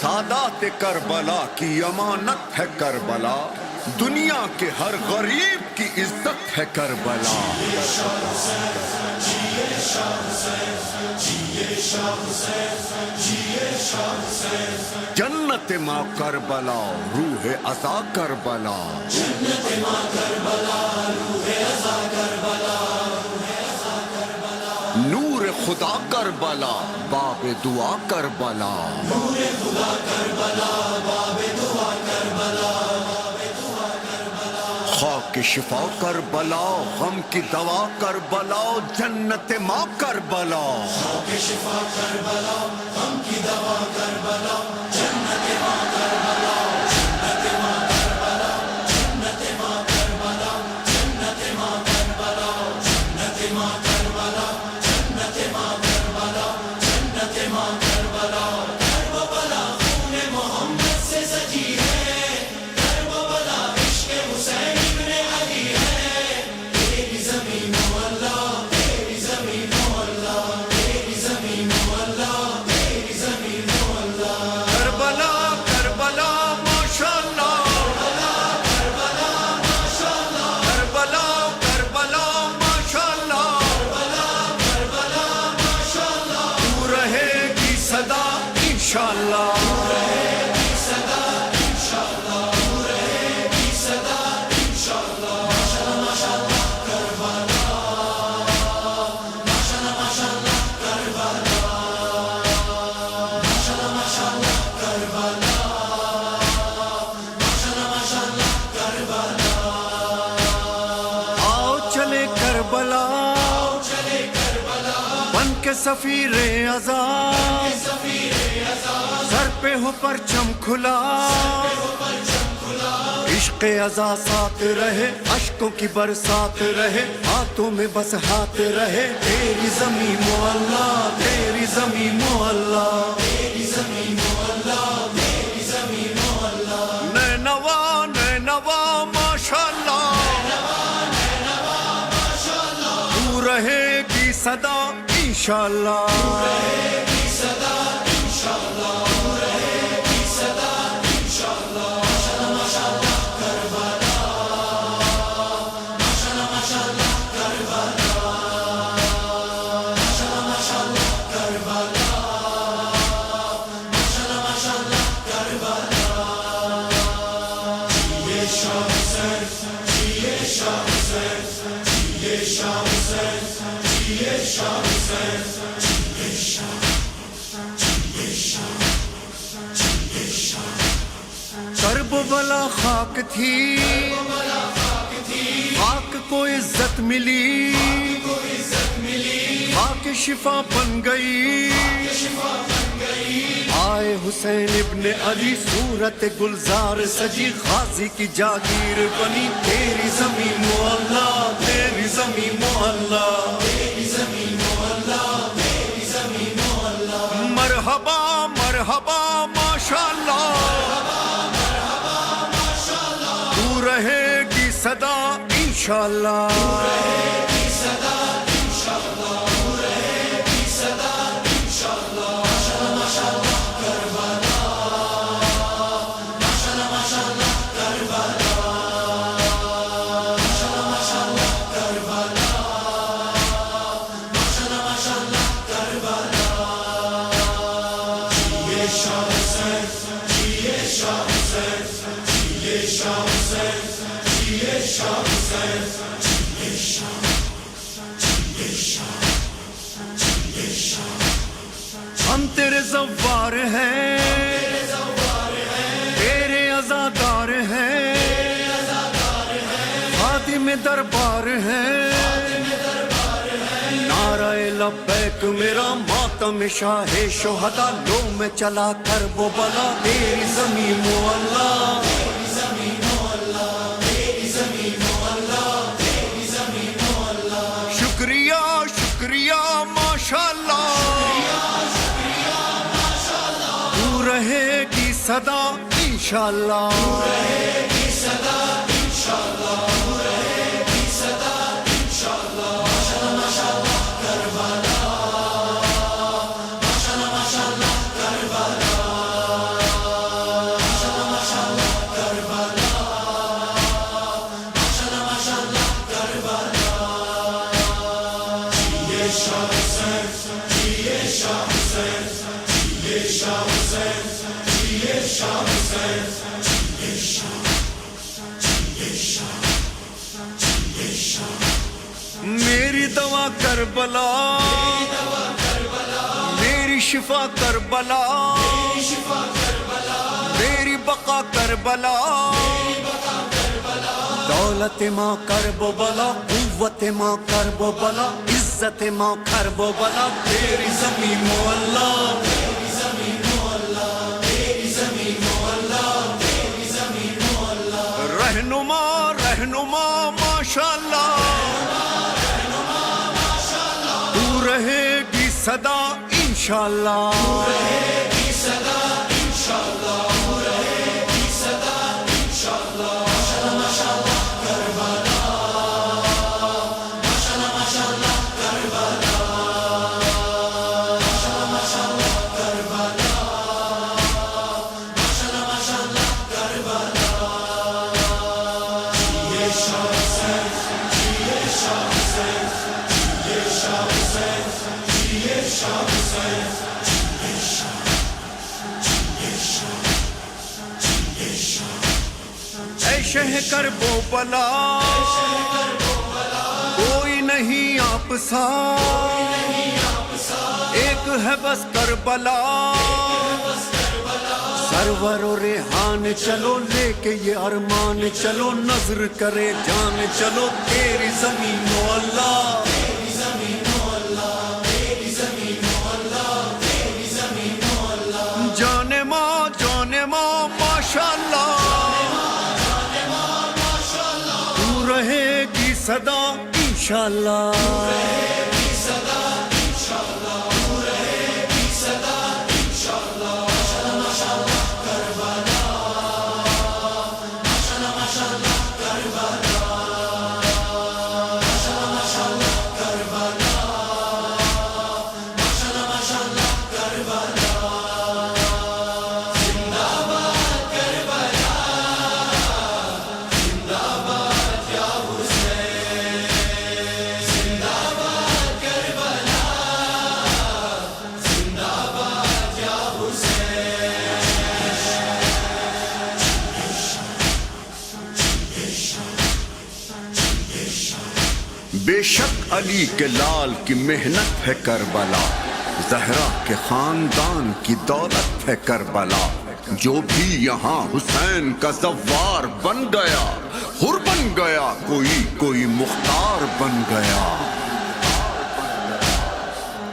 سادات کربلا کی امانت ہے کربلا، دنیا کے ہر غریب کی عزت ہے کربلا۔ جنت ماں کربلا روح ازا کربلا، نور خدا کربلا باب دعا کربلا، خاک شفا کربلا غم کی دوا کربلا، جنت ماں کربلا، سفیر عذاب سر پہ ہو پرچم کھلا، عشق عزا ساتھ رہے، اشکوں کی برسات رہے، ہاتھوں میں بس ہاتھ رہے، تیری زمین مولا، تیری زمین مولا، نینوا نینوا ماشاءاللہ، تو رہے گی صدا انشاءاللہ، کرب بلا خاک تھی، خاک کو عزت ملی، خاک شفا بن گئی، آئے حسین ابن علی صورت گلزار سجی، غازی کی جاگیر بنی، تیری زمین مولا، تیری زمین مولا، مرحبا مرحبا ماشاءاللہ، تو رہے گی صدا انشاءاللہ، ہم تیرے زوار ہیں، تیرے عزادار ہیں، خادم دربار ہیں، نعرہ لبیک میرا ماتم شاہ شہدا، لو میں چلا کر وہ بلا، تیری زمین مولا، شکریہ شکریہ ماشاءاللہ، تو رہے گی صدا انشاءاللہ، کربلا میری دوا کربلا، میری شفا کربلا، میری بقا کربلا، دولت ماں کرب و بلا، قوت ماں کرب و بلا، عزت ماں کرب و بلا، تیری زمین و اللہ، تیری زمین و اللہ، تیری زمین و اللہ، تیری زمین و اللہ، رہنما رہنما ماشاءاللہ، تو رہے گی صدا انشاءاللہ، تو رہے گی صدا انشاءاللہ، تو رہے گی صدا انشاءاللہ، ماشاءاللہ ماشاءاللہ کربلا، ماشاءاللہ ماشاءاللہ کربلا، ماشاءاللہ ماشاءاللہ کربلا، ماشاءاللہ ماشاءاللہ کربلا، یہ شاہ حسین، یہ شاہ حسین، یہ شاہ حسین، یہ شاہ حسین، اے شہ کرب و بلا، کوئی نہیں آپ سا، ایک ہے بس کربلا، سرور و ریحان چلو لے کے یہ ارمان چلو، نظر کرے جان چلو، تیری زمین و اللہ، تیری زمین و اللہ، تیری زمین و اللہ، تیری زمین و اللہ، جان ماں ماشاءاللہ، تو رہے گی صدا انشاءاللہ، تو رہے گی صدا انشاءاللہ، تو رہے گی صدا انشاءاللہ، ماشاءاللہ ماشاءاللہ کربلا، ماشاءاللہ ماشاءاللہ کربلا، ماشاءاللہ ماشاءاللہ کربلا، ماشاءاللہ ماشاءاللہ کربلا، زندہ باد کربلا، زندہ باد یا حسین، زندہ باد کربلا، زندہ باد یا حسین، بے شک علی کے لال کی محنت ہے کربلا، زہرا کے خاندان کی دولت ہے کربلا، جو بھی یہاں حسین کا زوار بن گیا، حر بن گیا، کوئی مختار بن گیا،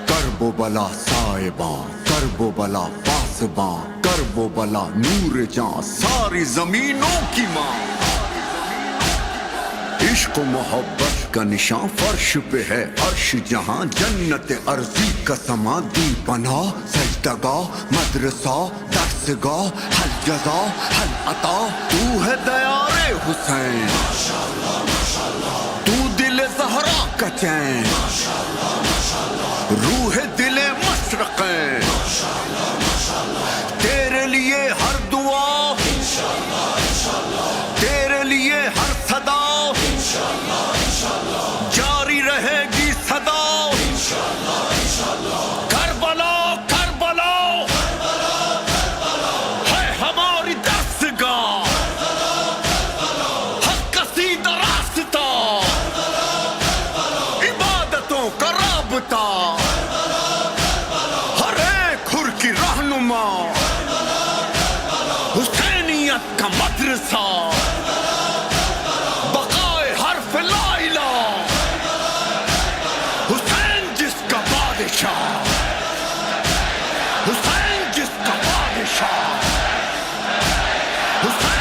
کرب و بلا صائباں، کرب و بلا پاسباں، کرب و بلا نور جاں، ساری زمینوں کی ماں، عشق و محبت کا نشان فرش پہ ہے عرش جہاں، جنت ارضی کا سمادی بنا، سجدگاہ مدرسہ درسگاہ، حل جزا حل عطا، تو ہے دیار حسین، تو دل زہرا کا چین، روح دل مشرقین، تیرے لیے ہر دعا، تیرے لیے ہر صدا، جاری رہے گی صدا، کربلا کربلا ہے ہماری دستگاہ، حق کا سیدھا راستہ، عبادتوں کا رابطہ، ہر ایک حر کی رہنما، حسینیت کا مدرسہ، بقائے حرف لا الہ، حسین جس کا بادشاہ، حسین جس کا بادشاہ، حسین